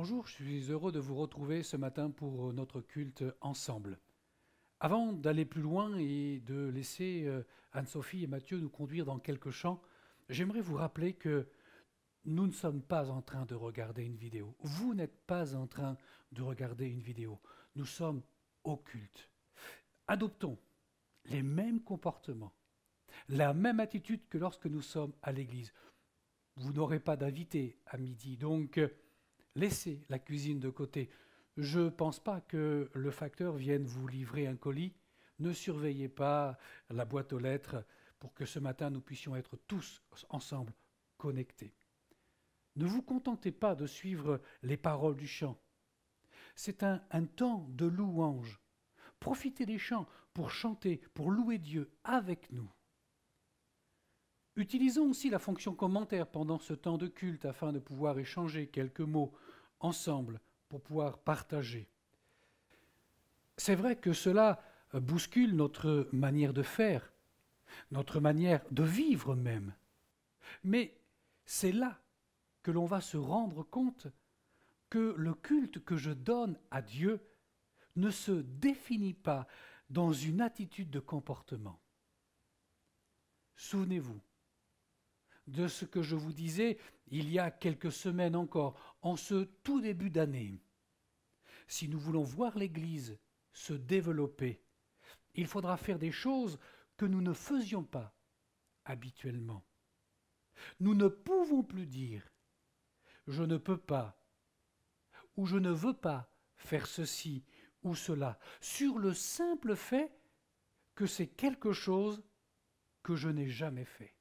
Bonjour, je suis heureux de vous retrouver ce matin pour notre culte ensemble. Avant d'aller plus loin et de laisser Anne-Sophie et Mathieu nous conduire dans quelques chants, j'aimerais vous rappeler que nous ne sommes pas en train de regarder une vidéo. Vous n'êtes pas en train de regarder une vidéo. Nous sommes au culte. Adoptons les mêmes comportements, la même attitude que lorsque nous sommes à l'église. Vous n'aurez pas d'invité à midi, donc laissez la cuisine de côté. Je ne pense pas que le facteur vienne vous livrer un colis. Ne surveillez pas la boîte aux lettres pour que ce matin nous puissions être tous ensemble connectés. Ne vous contentez pas de suivre les paroles du chant. C'est un temps de louange. Profitez des chants pour chanter, pour louer Dieu avec nous. Utilisons aussi la fonction commentaire pendant ce temps de culte afin de pouvoir échanger quelques mots ensemble pour pouvoir partager. C'est vrai que cela bouscule notre manière de faire, notre manière de vivre même. Mais c'est là que l'on va se rendre compte que le culte que je donne à Dieu ne se définit pas dans une attitude de comportement. Souvenez-vous de ce que je vous disais il y a quelques semaines encore, en ce tout début d'année. Si nous voulons voir l'Église se développer, il faudra faire des choses que nous ne faisions pas habituellement. Nous ne pouvons plus dire « je ne peux pas » ou « je ne veux pas faire ceci ou cela » sur le simple fait que c'est quelque chose que je n'ai jamais fait.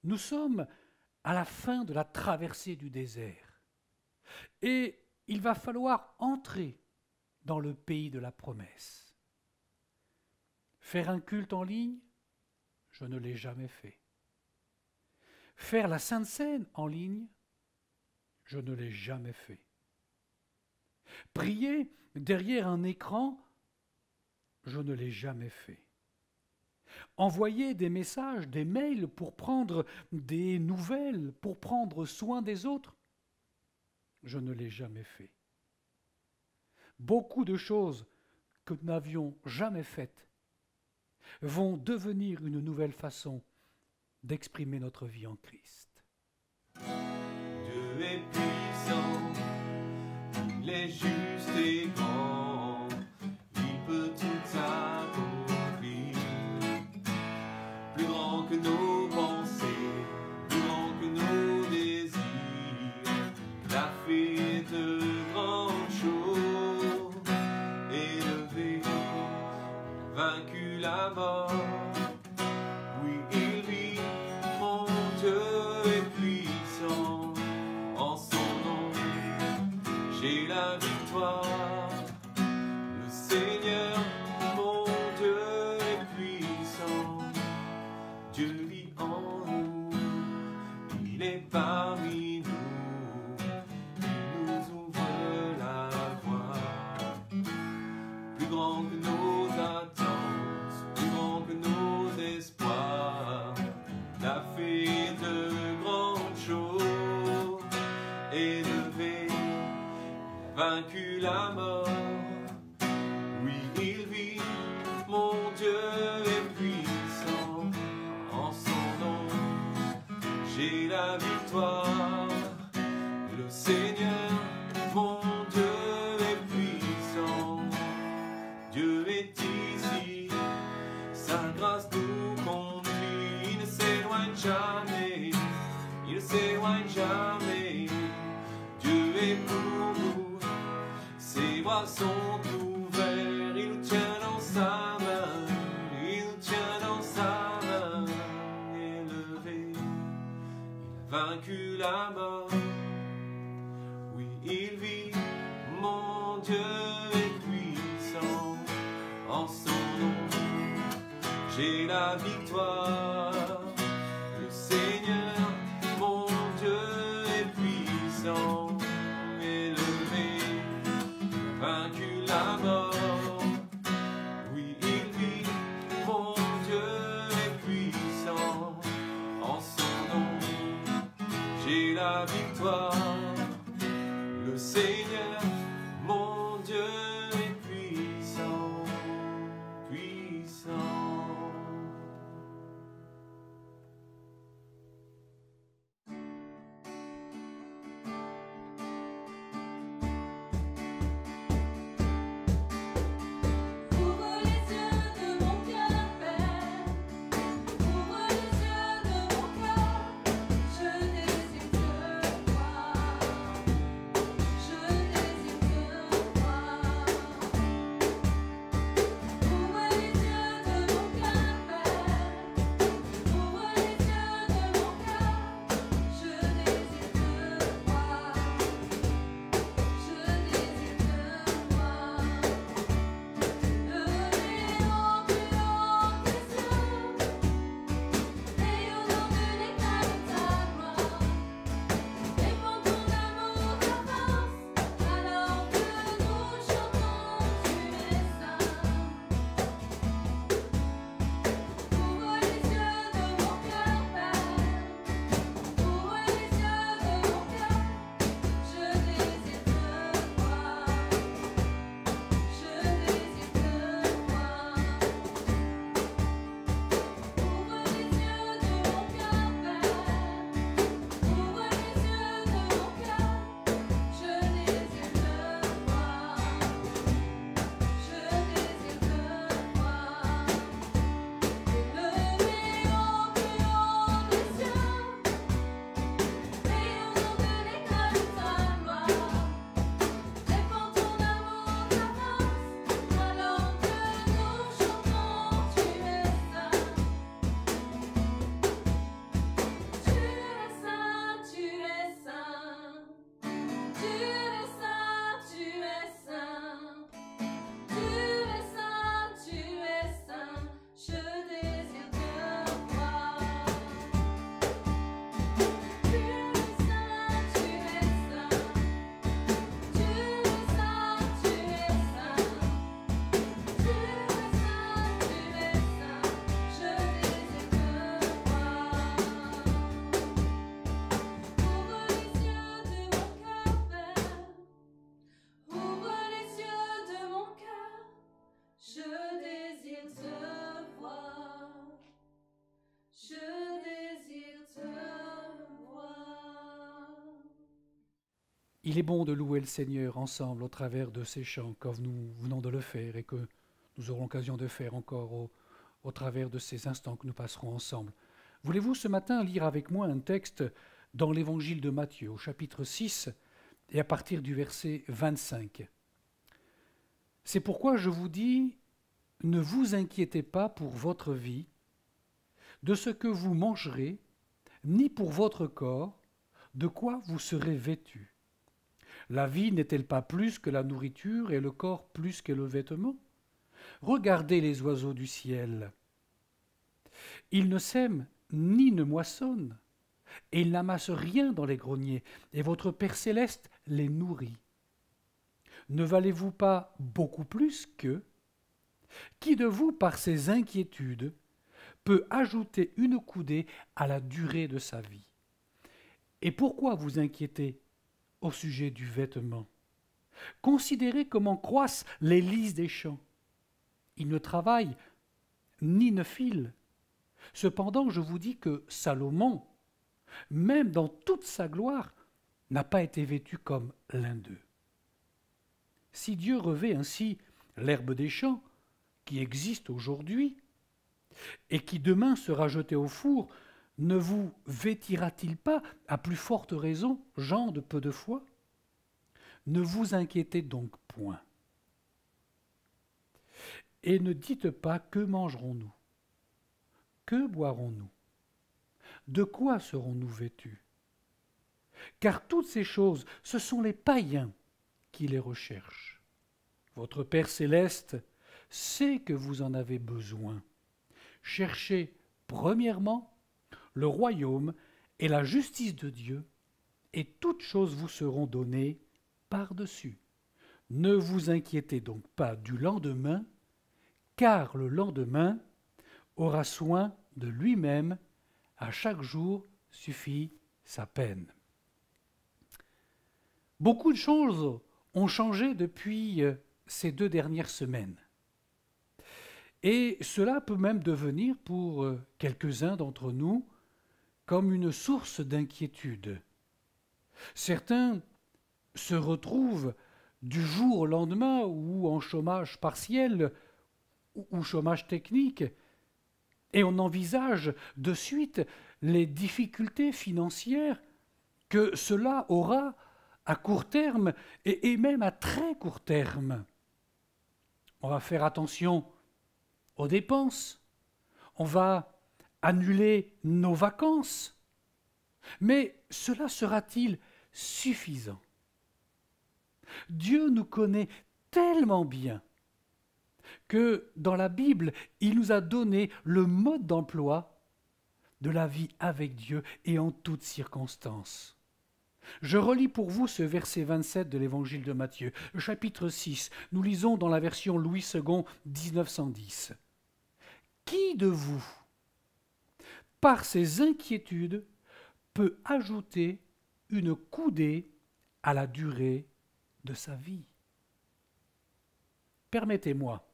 Nous sommes à la fin de la traversée du désert et il va falloir entrer dans le pays de la promesse. Faire un culte en ligne, je ne l'ai jamais fait. Faire la Sainte Seine en ligne, je ne l'ai jamais fait. Prier derrière un écran, je ne l'ai jamais fait. Envoyer des messages, des mails pour prendre des nouvelles, pour prendre soin des autres, je ne l'ai jamais fait. Beaucoup de choses que nous n'avions jamais faites vont devenir une nouvelle façon d'exprimer notre vie en Christ. Dieu est puissant, il est juste et grand, il peut tout accomplir. Plus grand que nos pensées, plus grand que nos désirs, il a fait de grandes choses, élevé, vaincu la mort. Oui, il vit, mon Dieu est puissant, en son nom, j'ai la victoire. Le Seigneur, mon Dieu est puissant, Dieu vit en nous, il est parmi nous, il nous ouvre la voie. Plus grand que nos attentes, plus grand que nos espoirs, il a fait de grandes choses, élevé, vaincu la mort. Oui, il vit, mon Dieu est puissant, en son nom, j'ai la victoire. Le Seigneur, mon Dieu est puissant, Dieu est ici, sa grâce nous conduit, il ne s'éloigne jamais, il ne s'éloigne jamais. Dieu est pour nous, ses bras sont ouverts, il nous tient dans sa main, il nous tient dans sa main, élevé, il a vaincu la mort. Oui, il vit, mon Dieu est puissant, en son nom, j'ai la victoire. Le Seigneur, mon Dieu est puissant, élevé, vaincu la mort. Oui, il vit, mon Dieu est puissant, en son nom, j'ai la victoire. Il est bon de louer le Seigneur ensemble au travers de ces chants, comme nous venons de le faire et que nous aurons l'occasion de faire encore au travers de ces instants que nous passerons ensemble. Voulez-vous ce matin lire avec moi un texte dans l'évangile de Matthieu, au chapitre 6, et à partir du verset 25. C'est pourquoi je vous dis, ne vous inquiétez pas pour votre vie, de ce que vous mangerez, ni pour votre corps, de quoi vous serez vêtus. La vie n'est-elle pas plus que la nourriture et le corps plus que le vêtement? Regardez les oiseaux du ciel. Ils ne sèment ni ne moissonnent, et ils n'amassent rien dans les greniers, et votre Père céleste les nourrit. Ne valez-vous pas beaucoup plus qu'eux? Qui de vous, par ses inquiétudes, peut ajouter une coudée à la durée de sa vie? Et pourquoi vous inquiétez au sujet du vêtement? Considérez comment croissent les lys des champs. Ils ne travaillent ni ne filent. Cependant, je vous dis que Salomon, même dans toute sa gloire, n'a pas été vêtu comme l'un d'eux. Si Dieu revêt ainsi l'herbe des champs, qui existe aujourd'hui, et qui demain sera jetée au four, ne vous vêtira-t-il pas, à plus forte raison, gens de peu de foi? Ne vous inquiétez donc point. Et ne dites pas que mangerons-nous? Que boirons-nous? De quoi serons-nous vêtus? Car toutes ces choses, ce sont les païens qui les recherchent. Votre Père céleste sait que vous en avez besoin. Cherchez premièrement le royaume et la justice de Dieu, et toutes choses vous seront données par-dessus. Ne vous inquiétez donc pas du lendemain, car le lendemain aura soin de lui-même, à chaque jour suffit sa peine. Beaucoup de choses ont changé depuis ces 2 dernières semaines. Et cela peut même devenir pour quelques-uns d'entre nous comme une source d'inquiétude. Certains se retrouvent du jour au lendemain ou en chômage partiel ou chômage technique, et on envisage de suite les difficultés financières que cela aura à court terme et même à très court terme. On va faire attention aux dépenses, on va annuler nos vacances, mais cela sera-t-il suffisant? Dieu nous connaît tellement bien que dans la Bible, il nous a donné le mode d'emploi de la vie avec Dieu et en toutes circonstances. Je relis pour vous ce verset 27 de l'évangile de Matthieu, le chapitre 6. Nous lisons dans la version Louis II, 1910. Qui de vous, par ses inquiétudes, peut ajouter une coudée à la durée de sa vie? Permettez-moi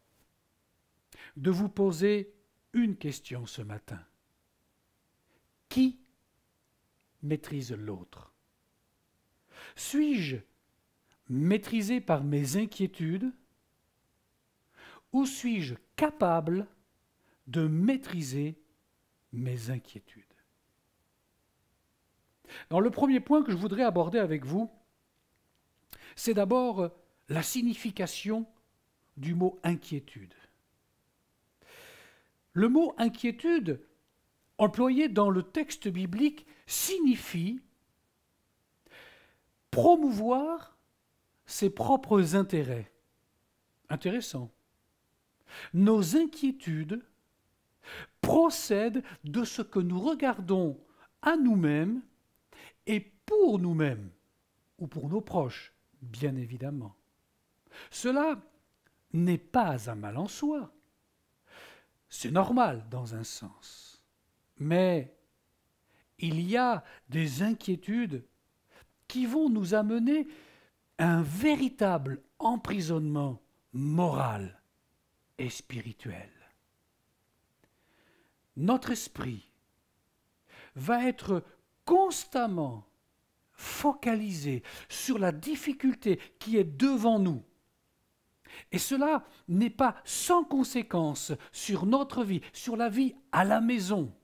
de vous poser une question ce matin. Qui maîtrise l'autre? Suis-je maîtrisé par mes inquiétudes ou suis-je capable de maîtriser mes inquiétudes? Alors, le premier point que je voudrais aborder avec vous, c'est d'abord la signification du mot inquiétude. Le mot inquiétude, employé dans le texte biblique, signifie promouvoir ses propres intérêts. Intéressant. Nos inquiétudes procèdent de ce que nous regardons à nous-mêmes et pour nous-mêmes, ou pour nos proches, bien évidemment. Cela n'est pas un mal en soi. C'est normal dans un sens. Mais il y a des inquiétudes qui vont nous amener à un véritable emprisonnement moral et spirituel. Notre esprit va être constamment focaliser sur la difficulté qui est devant nous. Et cela n'est pas sans conséquence sur notre vie, sur la vie à la maison.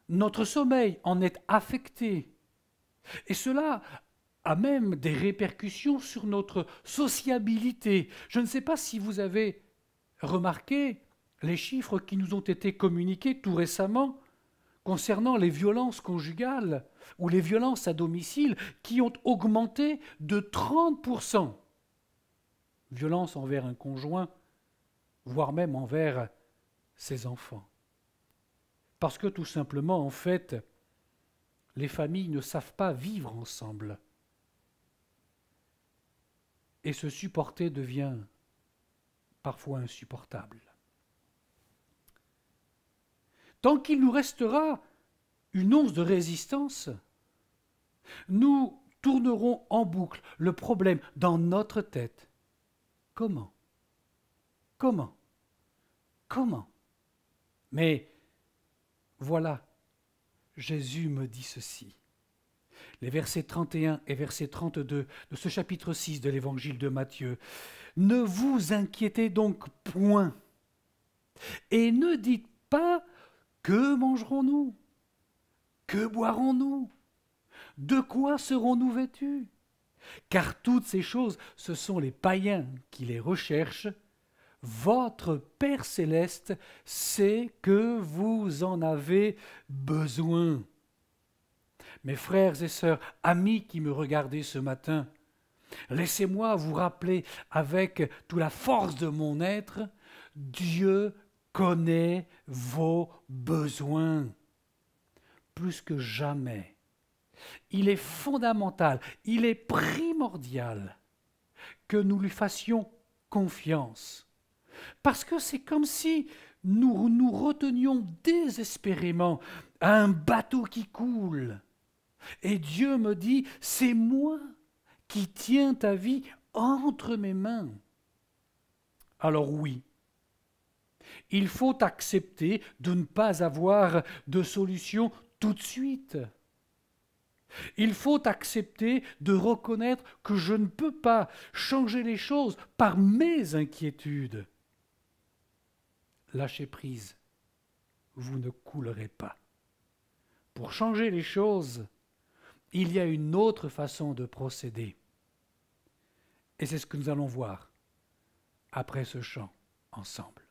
Notre sommeil en est affecté. Et cela a même des répercussions sur notre sociabilité. Je ne sais pas si vous avez remarqué les chiffres qui nous ont été communiqués tout récemment concernant les violences conjugales ou les violences à domicile qui ont augmenté de 30%. Violence envers un conjoint, voire même envers ses enfants. Parce que tout simplement, en fait, les familles ne savent pas vivre ensemble. Et se supporter devient parfois insupportable. Tant qu'il nous restera une once de résistance, nous tournerons en boucle le problème dans notre tête. Comment ? Comment ? Comment ? Mais voilà, Jésus me dit ceci. Les versets 31 et verset 32 de ce chapitre 6 de l'évangile de Matthieu. Ne vous inquiétez donc point et ne dites pas que mangerons-nous ? Que boirons-nous ? De quoi serons-nous vêtus ? Car toutes ces choses, ce sont les païens qui les recherchent. Votre Père céleste sait que vous en avez besoin. Mes frères et sœurs, amis qui me regardez ce matin, laissez-moi vous rappeler avec toute la force de mon être, Dieu connaît vos besoins. Plus que jamais, il est fondamental, il est primordial que nous lui fassions confiance. Parce que c'est comme si nous nous retenions désespérément à un bateau qui coule. Et Dieu me dit, c'est moi qui tiens ta vie entre mes mains. Alors oui, il faut accepter de ne pas avoir de solution tout de suite. Il faut accepter de reconnaître que je ne peux pas changer les choses par mes inquiétudes. Lâchez prise, vous ne coulerez pas. Pour changer les choses, il y a une autre façon de procéder. Et c'est ce que nous allons voir après ce chant ensemble.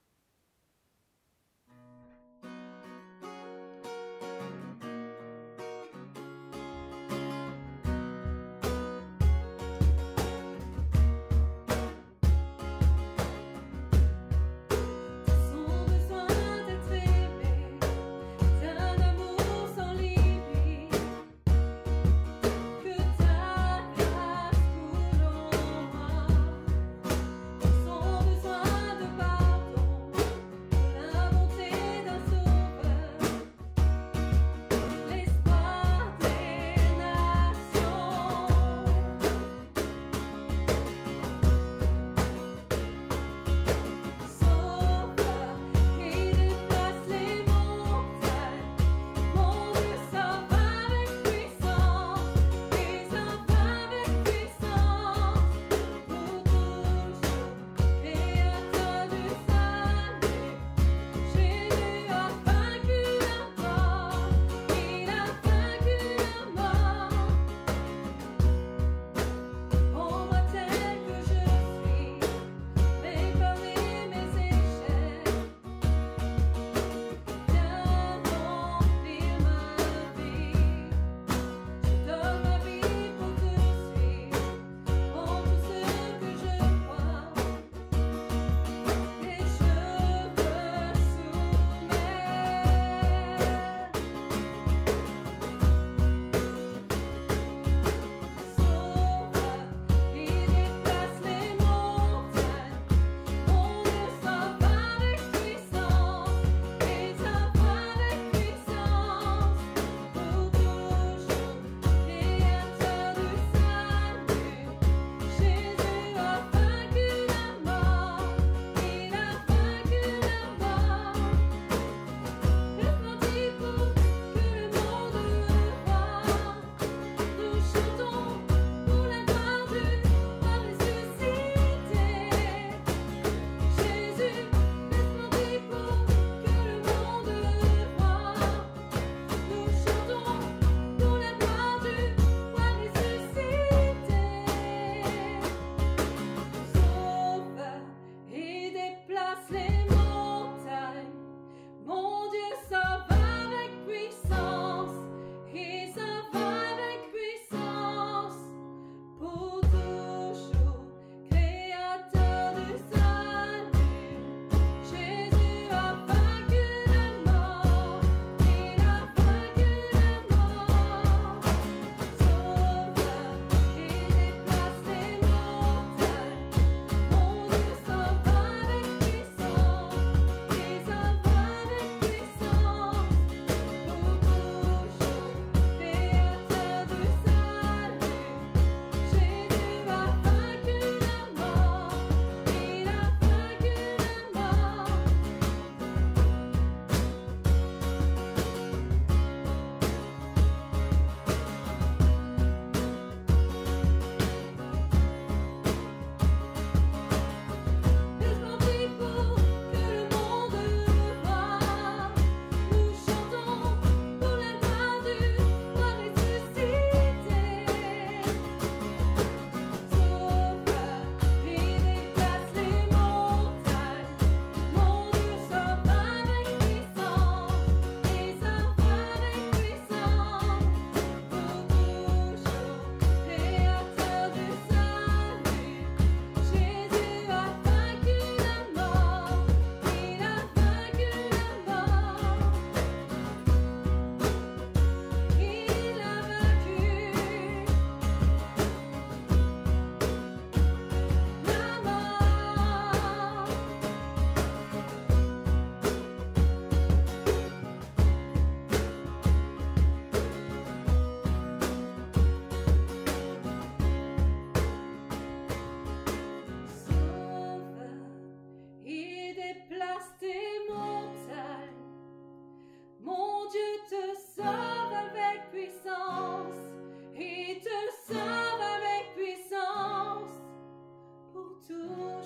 Sans besoin de pardon. sauve avec puissance. Il te sauve avec puissance. Pour toujours,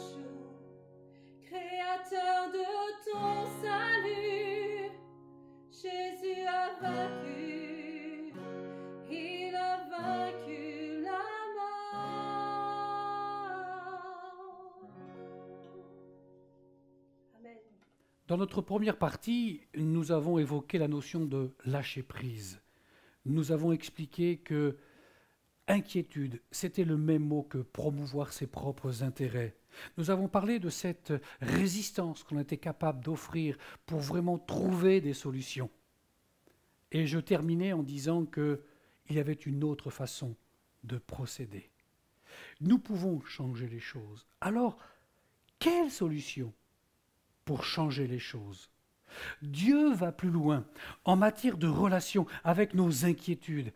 Créateur de ton salut, Jésus a vaincu. Il a vaincu la mort. Amen. Dans notre première partie, nous avons évoqué la notion de lâcher prise. Nous avons expliqué que inquiétude, c'était le même mot que promouvoir ses propres intérêts. Nous avons parlé de cette résistance qu'on était capable d'offrir pour vraiment trouver des solutions. Et je terminais en disant qu'il y avait une autre façon de procéder. Nous pouvons changer les choses. Alors, quelle solution pour changer les choses? Dieu va plus loin en matière de relation avec nos inquiétudes.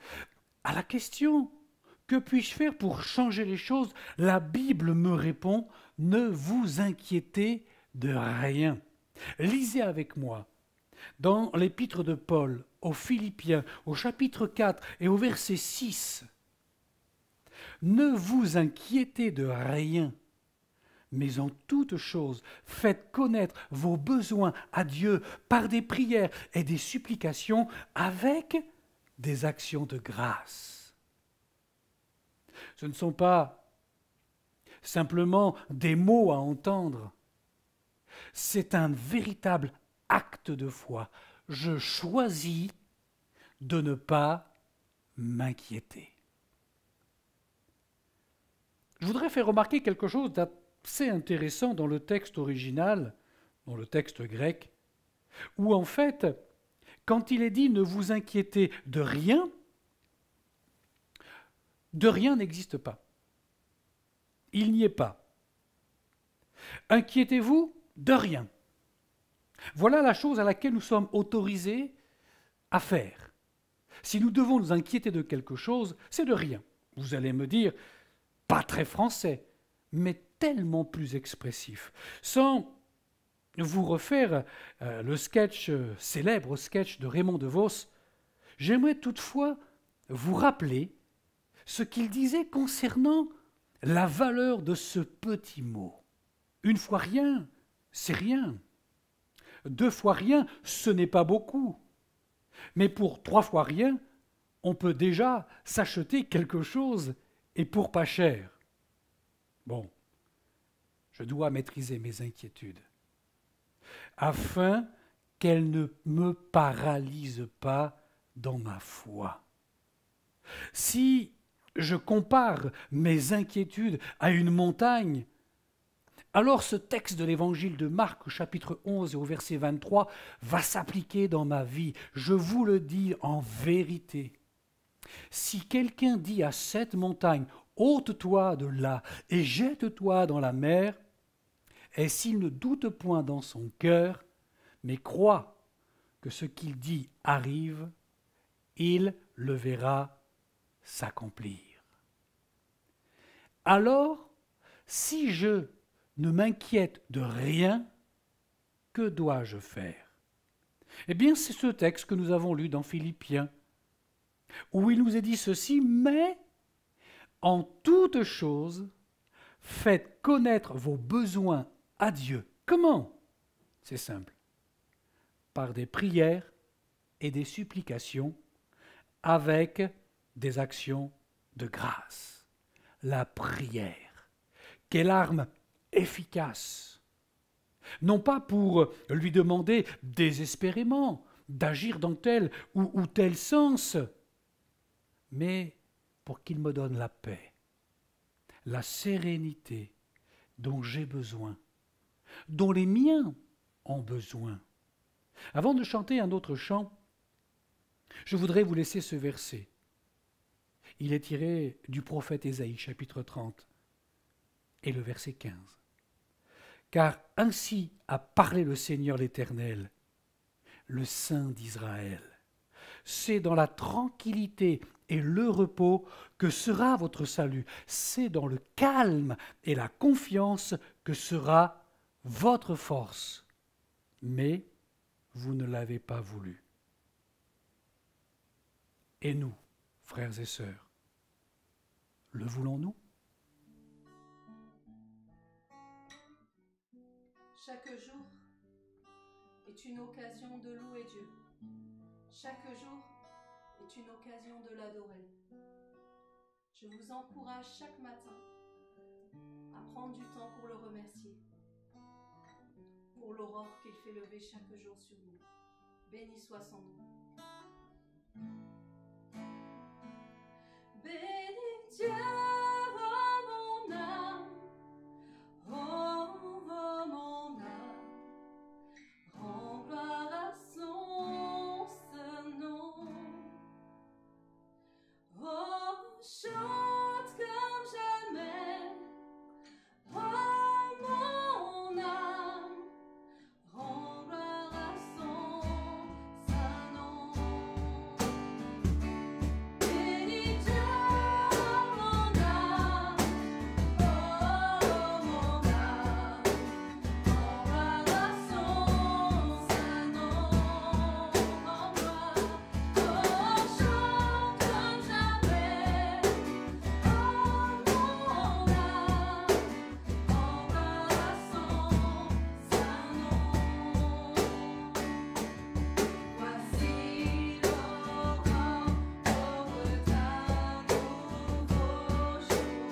À la question « Que puis-je faire pour changer les choses ?» la Bible me répond « Ne vous inquiétez de rien ». Lisez avec moi dans l'épître de Paul aux Philippiens, au chapitre 4 et au verset 6. « Ne vous inquiétez de rien, mais en toute chose, faites connaître vos besoins à Dieu par des prières et des supplications avec des actions de grâce. » Ce ne sont pas simplement des mots à entendre. C'est un véritable acte de foi. Je choisis de ne pas m'inquiéter. Je voudrais faire remarquer quelque chose d'assez intéressant dans le texte original, dans le texte grec, où en fait, quand il est dit « ne vous inquiétez de rien », de rien n'existe pas. Il n'y est pas. Inquiétez-vous de rien. Voilà la chose à laquelle nous sommes autorisés à faire. Si nous devons nous inquiéter de quelque chose, c'est de rien. Vous allez me dire, pas très français, mais tellement plus expressif. Sans vous refaire le célèbre sketch de Raymond DeVos, j'aimerais toutefois vous rappeler ce qu'il disait concernant la valeur de ce petit mot. Une fois rien, c'est rien. 2 fois rien, ce n'est pas beaucoup. Mais pour 3 fois rien, on peut déjà s'acheter quelque chose et pour pas cher. Bon, je dois maîtriser mes inquiétudes afin qu'elles ne me paralysent pas dans ma foi. Si je compare mes inquiétudes à une montagne, alors ce texte de l'évangile de Marc, au chapitre 11 et au verset 23, va s'appliquer dans ma vie. Je vous le dis en vérité. Si quelqu'un dit à cette montagne, ôte-toi de là et jette-toi dans la mer, et s'il ne doute point dans son cœur, mais croit que ce qu'il dit arrive, il le verra s'accomplir. Alors, si je ne m'inquiète de rien, que dois-je faire? Eh bien, c'est ce texte que nous avons lu dans Philippiens, où il nous est dit ceci, mais en toute chose, faites connaître vos besoins à Dieu. Comment? C'est simple. Par des prières et des supplications, avec des actions de grâce. La prière, quelle arme efficace. Non pas pour lui demander désespérément d'agir dans tel ou tel sens, mais pour qu'il me donne la paix, la sérénité dont j'ai besoin, dont les miens ont besoin. Avant de chanter un autre chant, je voudrais vous laisser ce verset. Il est tiré du prophète Ésaïe, chapitre 30, et le verset 15. Car ainsi a parlé le Seigneur l'Éternel, le Saint d'Israël. C'est dans la tranquillité et le repos que sera votre salut. C'est dans le calme et la confiance que sera votre force. Mais vous ne l'avez pas voulu. Et nous, frères et sœurs, le voulons-nous? Chaque jour est une occasion de louer Dieu. Chaque jour est une occasion de l'adorer. Je vous encourage chaque matin à prendre du temps pour le remercier, pour l'aurore qu'il fait lever chaque jour sur vous. Béni soit son nom. Bénis Dieu, oh mon âme, oh mon âme, rends gloire à son saint nom. Oh, chante comme jamais, oh mon âme, rends gloire à son saint nom. Bénis Dieu, oh mon âme, oh mon âme, rends gloire à son saint nom. Rends gloire, oh chante comme jamais, oh mon âme, rends gloire à son saint nom. Voici l'aurore d'un nouveau jour,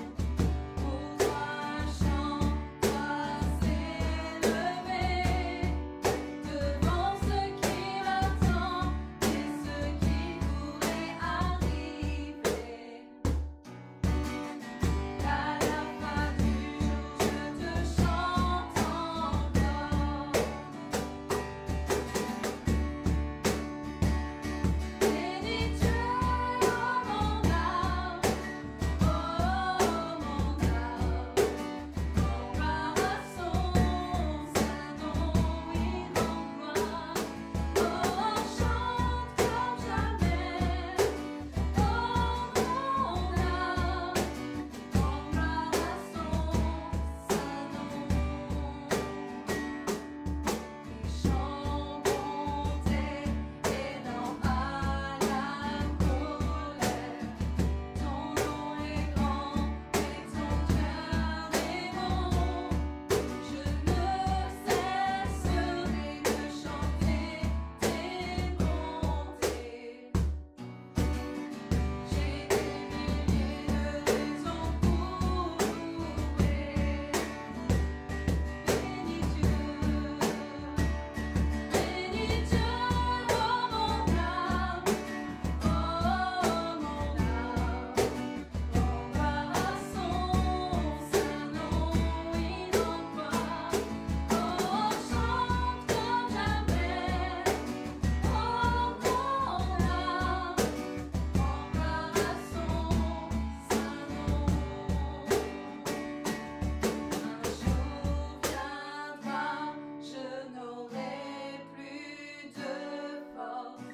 pour toi chant doit s'élever devant ce qui m'attend et ce qui pourrait arriver. À la fin du jour, je te chante encore. Bénis Dieu, oh mon âme, oh mon âme, rends gloire à son saint nom, oui, rends gloire. Oh, chante comme jamais, oh mon âme, rends gloire à son saint nom. Les chants montaient et n'en à la colère. Ton nom est grand et ton cœur est bon. Je ne cesserai de chanter tes bontés. J'ai des milliers de raisons pour louer. Bénis Dieu, oh mon âme, oh mon âme, rends gloire à son saint nom, oui, rends gloire. Oh, chante comme jamais, oh mon âme, rends gloire à son saint nom. Un jour viendra, je n'aurai plus de force.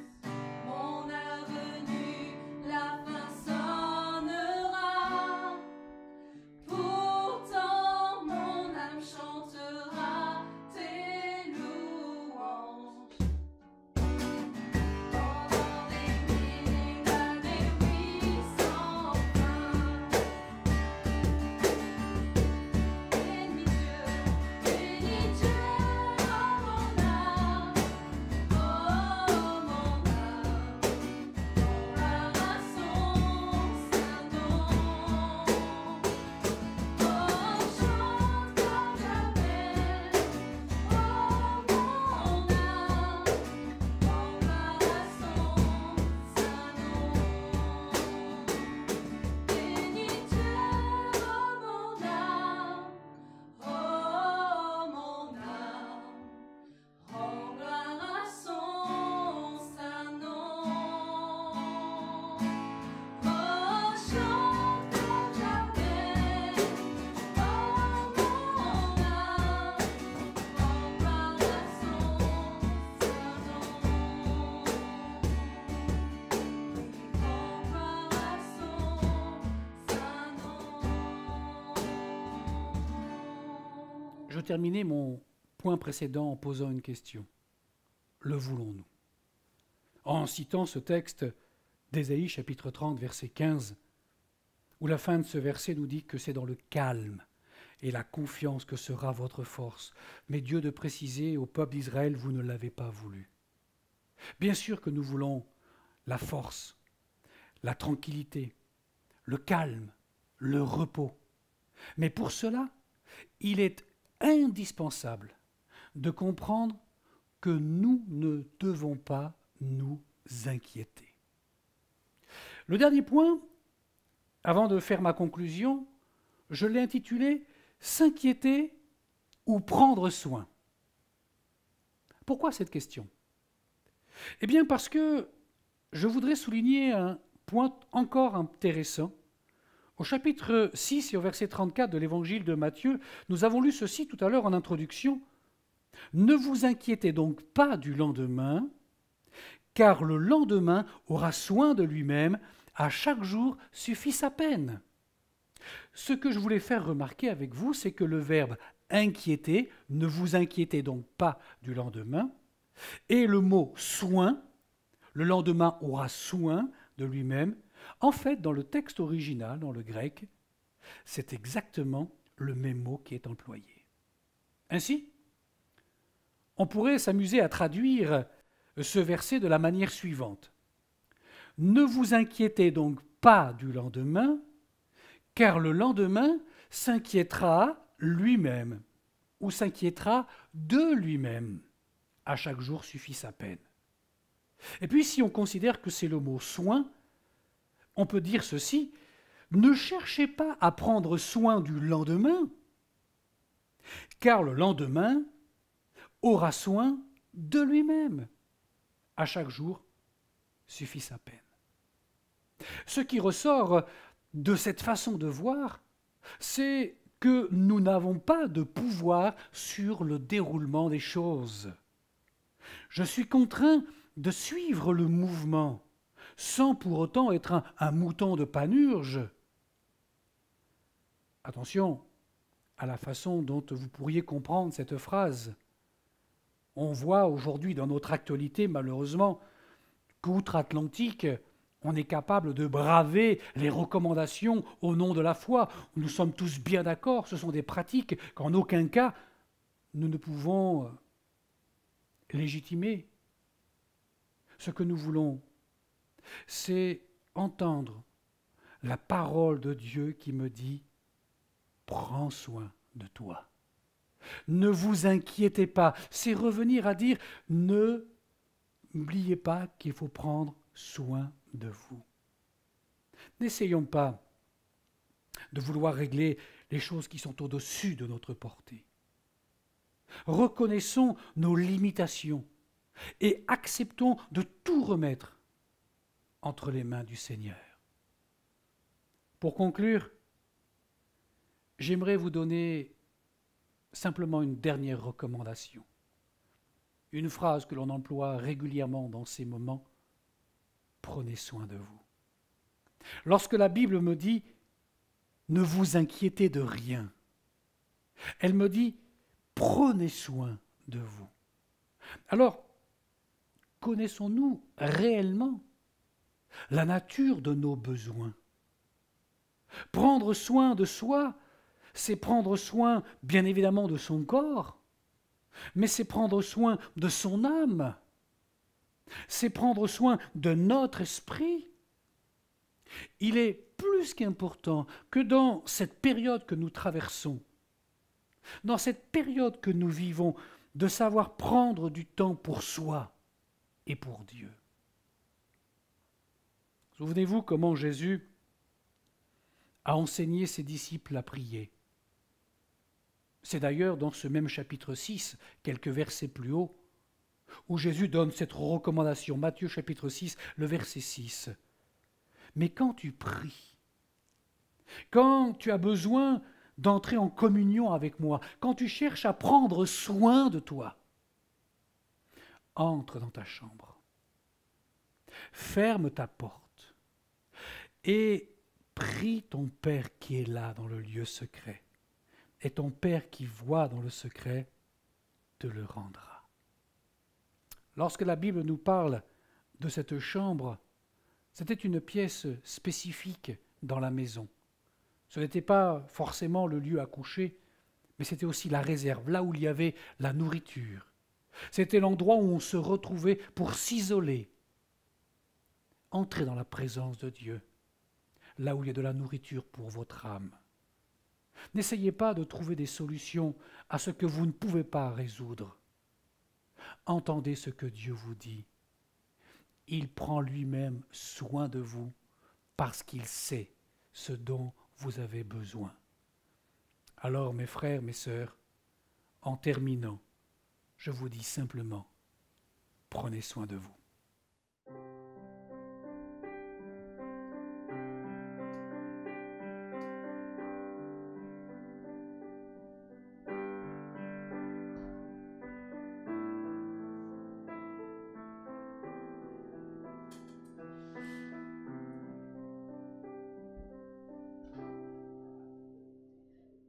Mon heure venue, la fin sonnera. Pourtant, mon âme chantera tes louanges. Pendant des milliers d'années, oui, sans fin. Bénis Dieu, oh mon âme, oh mon âme, rends gloire à son saint nom. Oh, chante comme jamais, oh mon âme, rends gloire à son saint nom. Bénis Dieu, oh mon âme, oh mon âme, rends gloire à son saint nom. Oh, chante comme jamais, oh mon âme, rends gloire à son saint nom. Rends gloire à son saint nom. Je terminais mon point précédent en posant une question. Le voulons-nous? En citant ce texte d'Ésaïe chapitre 30, verset 15, où la fin de ce verset nous dit que c'est dans le calme et la confiance que sera votre force. Mais Dieu de préciser au peuple d'Israël, vous ne l'avez pas voulu. Bien sûr que nous voulons la force, la tranquillité, le calme, le repos. Mais pour cela, il est indispensable de comprendre que nous ne devons pas nous inquiéter. Le dernier point, avant de faire ma conclusion, je l'ai intitulé « S'inquiéter ou prendre soin ». Pourquoi cette question ? Eh bien parce que je voudrais souligner un point encore intéressant. Au chapitre 6 et au verset 34 de l'évangile de Matthieu, nous avons lu ceci tout à l'heure en introduction. « Ne vous inquiétez donc pas du lendemain, car le lendemain aura soin de lui-même, à chaque jour suffit sa peine. » Ce que je voulais faire remarquer avec vous, c'est que le verbe « inquiéter », ne vous inquiétez donc pas du lendemain, et le mot « soin », le lendemain aura soin de lui-même, en fait, dans le texte original, dans le grec, c'est exactement le même mot qui est employé. Ainsi, on pourrait s'amuser à traduire ce verset de la manière suivante. « Ne vous inquiétez donc pas du lendemain, car le lendemain s'inquiétera lui-même, ou s'inquiétera de lui-même. À chaque jour suffit sa peine. » Et puis, si on considère que c'est le mot « soin », on peut dire ceci, ne cherchez pas à prendre soin du lendemain, car le lendemain aura soin de lui-même. À chaque jour suffit sa peine. Ce qui ressort de cette façon de voir, c'est que nous n'avons pas de pouvoir sur le déroulement des choses. Je suis contraint de suivre le mouvement, sans pour autant être un mouton de Panurge. Attention à la façon dont vous pourriez comprendre cette phrase. On voit aujourd'hui dans notre actualité, malheureusement, qu'outre-Atlantique, on est capable de braver les recommandations au nom de la foi. Nous sommes tous bien d'accord, ce sont des pratiques qu'en aucun cas nous ne pouvons légitimer. Ce que nous voulons, c'est entendre la parole de Dieu qui me dit « Prends soin de toi ». Ne vous inquiétez pas, c'est revenir à dire « N'oubliez pas qu'il faut prendre soin de vous ». N'essayons pas de vouloir régler les choses qui sont au-dessus de notre portée. Reconnaissons nos limitations et acceptons de tout remettre entre les mains du Seigneur. Pour conclure, j'aimerais vous donner simplement une dernière recommandation. Une phrase que l'on emploie régulièrement dans ces moments. Prenez soin de vous. Lorsque la Bible me dit « Ne vous inquiétez de rien », elle me dit « Prenez soin de vous ». Alors, connaissons-nous réellement la nature de nos besoins? Prendre soin de soi, c'est prendre soin, bien évidemment, de son corps, mais c'est prendre soin de son âme, c'est prendre soin de notre esprit. Il est plus qu'important que dans cette période que nous traversons, dans cette période que nous vivons, de savoir prendre du temps pour soi et pour Dieu. Souvenez-vous comment Jésus a enseigné ses disciples à prier. C'est d'ailleurs dans ce même chapitre 6, quelques versets plus haut, où Jésus donne cette recommandation. Matthieu chapitre 6, le verset 6. « Mais quand tu pries, quand tu as besoin d'entrer en communion avec moi, quand tu cherches à prendre soin de toi, entre dans ta chambre, ferme ta porte et prie ton Père qui est là dans le lieu secret. Et ton Père qui voit dans le secret te le rendra. » Lorsque la Bible nous parle de cette chambre, C'était une pièce spécifique dans la maison. Ce n'était pas forcément le lieu à coucher, mais c'était aussi la réserve, là où il y avait la nourriture. C'était l'endroit où on se retrouvait pour s'isoler. Entrez dans la présence de Dieu, là où il y a de la nourriture pour votre âme. N'essayez pas de trouver des solutions à ce que vous ne pouvez pas résoudre. Entendez ce que Dieu vous dit. Il prend lui-même soin de vous parce qu'il sait ce dont vous avez besoin. Alors, mes frères, mes sœurs, en terminant, je vous dis simplement, prenez soin de vous.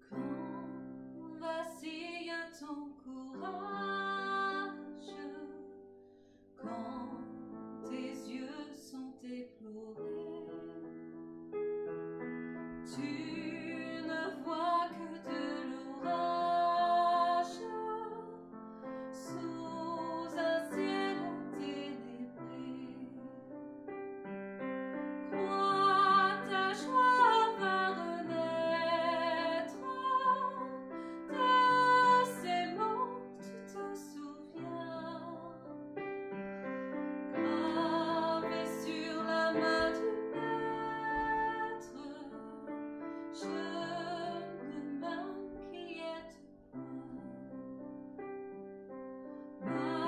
Quand vacille ton courage, quand tes yeux sont éplorés, tu ne vois que de l'orage sous un ciel ténébré. Crois, ta joie va renaître, de ces mots tu te souviens, gravé sur la main du Maître, je ne m'inquiète point.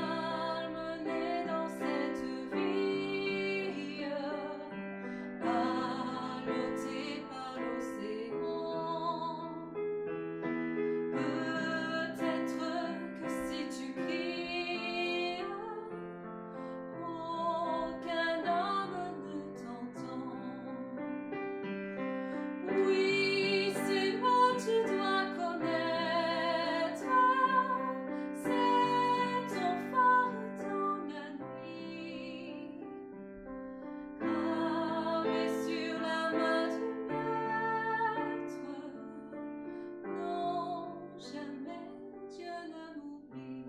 Malmené dans cette vie, ballotté par l'océan, peut-être que si tu cries, aucun homme ne t'entend. Oui, ces mots tu dois connaître, c'est ton phare dans la nuit, gravé sur la main du Maître. Non, jamais Dieu ne m'oublie.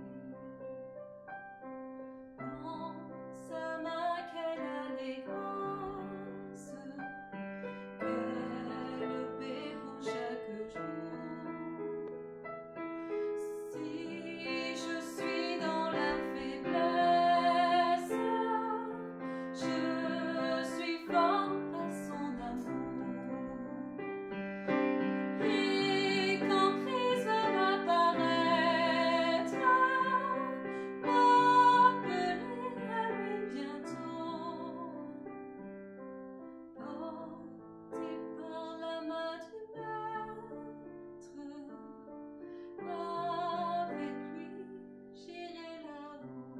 Dans sa main, quelle allégresse, quelle paix pour chaque jour. Si je suis dans la faiblesse, je suis fort à son amour. Et quand crise va m'apparaître, m'appeler à lui bientôt. Porté par la main du Maître, avec lui j'irai là-haut.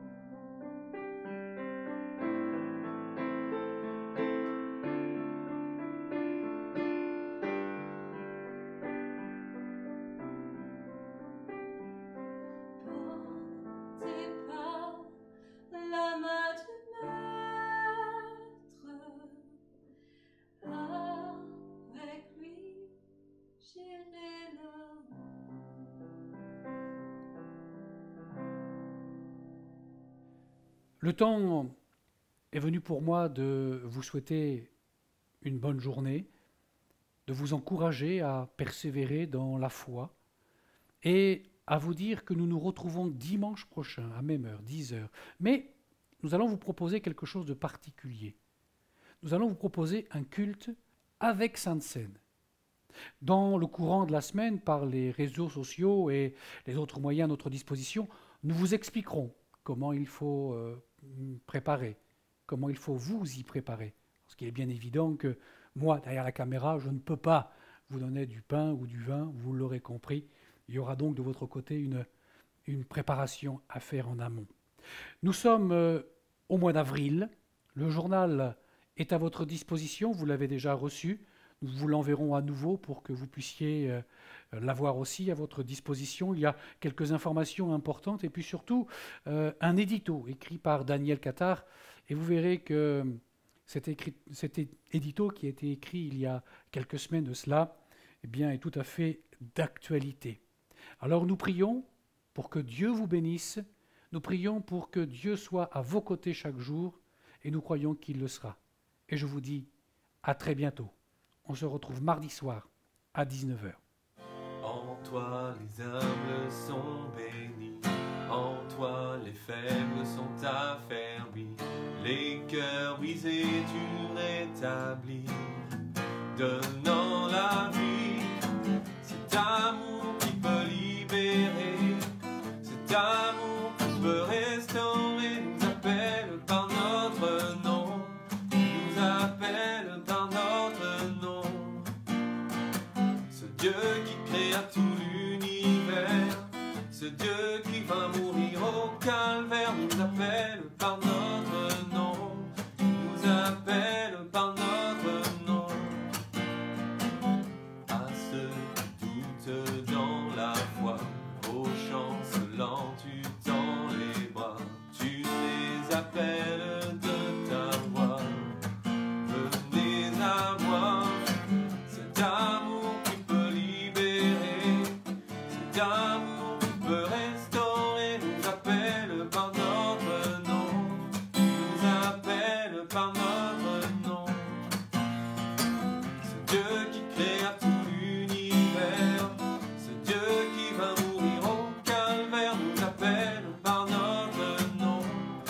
Porté par la main du Maître, avec lui j'irai là-haut. Le temps est venu pour moi de vous souhaiter une bonne journée, de vous encourager à persévérer dans la foi et à vous dire que nous nous retrouvons dimanche prochain à même heure, 10 heures. Mais nous allons vous proposer quelque chose de particulier. Nous allons vous proposer un culte avec Sainte Seine. Dans le courant de la semaine, par les réseaux sociaux et les autres moyens à notre disposition, nous vous expliquerons comment il faut préparer, comment il faut vous y préparer. Parce qu'il est bien évident que moi, derrière la caméra, je ne peux pas vous donner du pain ou du vin, vous l'aurez compris. Il y aura donc de votre côté une préparation à faire en amont. Nous sommes au mois d'avril. Le journal est à votre disposition, vous l'avez déjà reçu. Nous vous l'enverrons à nouveau pour que vous puissiez l'avoir aussi à votre disposition. Il y a quelques informations importantes et puis surtout un édito écrit par Daniel Cattard. Et vous verrez que cet édito qui a été écrit il y a quelques semaines de cela, eh bien, est tout à fait d'actualité. Alors nous prions pour que Dieu vous bénisse, nous prions pour que Dieu soit à vos côtés chaque jour, et nous croyons qu'il le sera. Et je vous dis à très bientôt. On se retrouve mardi soir à 19 h. En toi les humbles sont bénis, en toi les faibles sont affermis, les cœurs brisés tu rétablis, donnant la vie. Cet amour qui peut libérer, cet amour qui peut restaurer, nous appelle par notre nom, nous appelle par notre nom. Ce Dieu qui créa tout l'univers, ce Dieu qui va mourir au calvaire, nous appelle par notre nom, nous appelle par notre nom. À ceux qui doutent dans la foi, aux chancelants tu tends les bras, tu les appelles de ta voix. Venez à moi, cet amour qui peut libérer, cet amour qui peut restaurer, nous appelle par notre nom, nous appelle par notre nom. Ce Dieu qui créa tout l'univers, ce Dieu qui va mourir au calvaire, nous appelle par notre nom,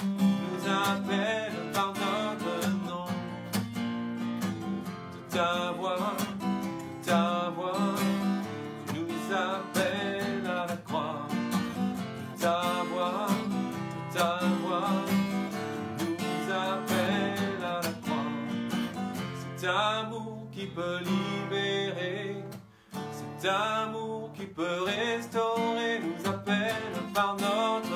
nous appelle par notre nom. De ta voix, nous appelle à la croix. De ta voix, nous appelle à la croix. Cet amour qui peut libérer, cet amour qui peut restaurer, nous appelle par notre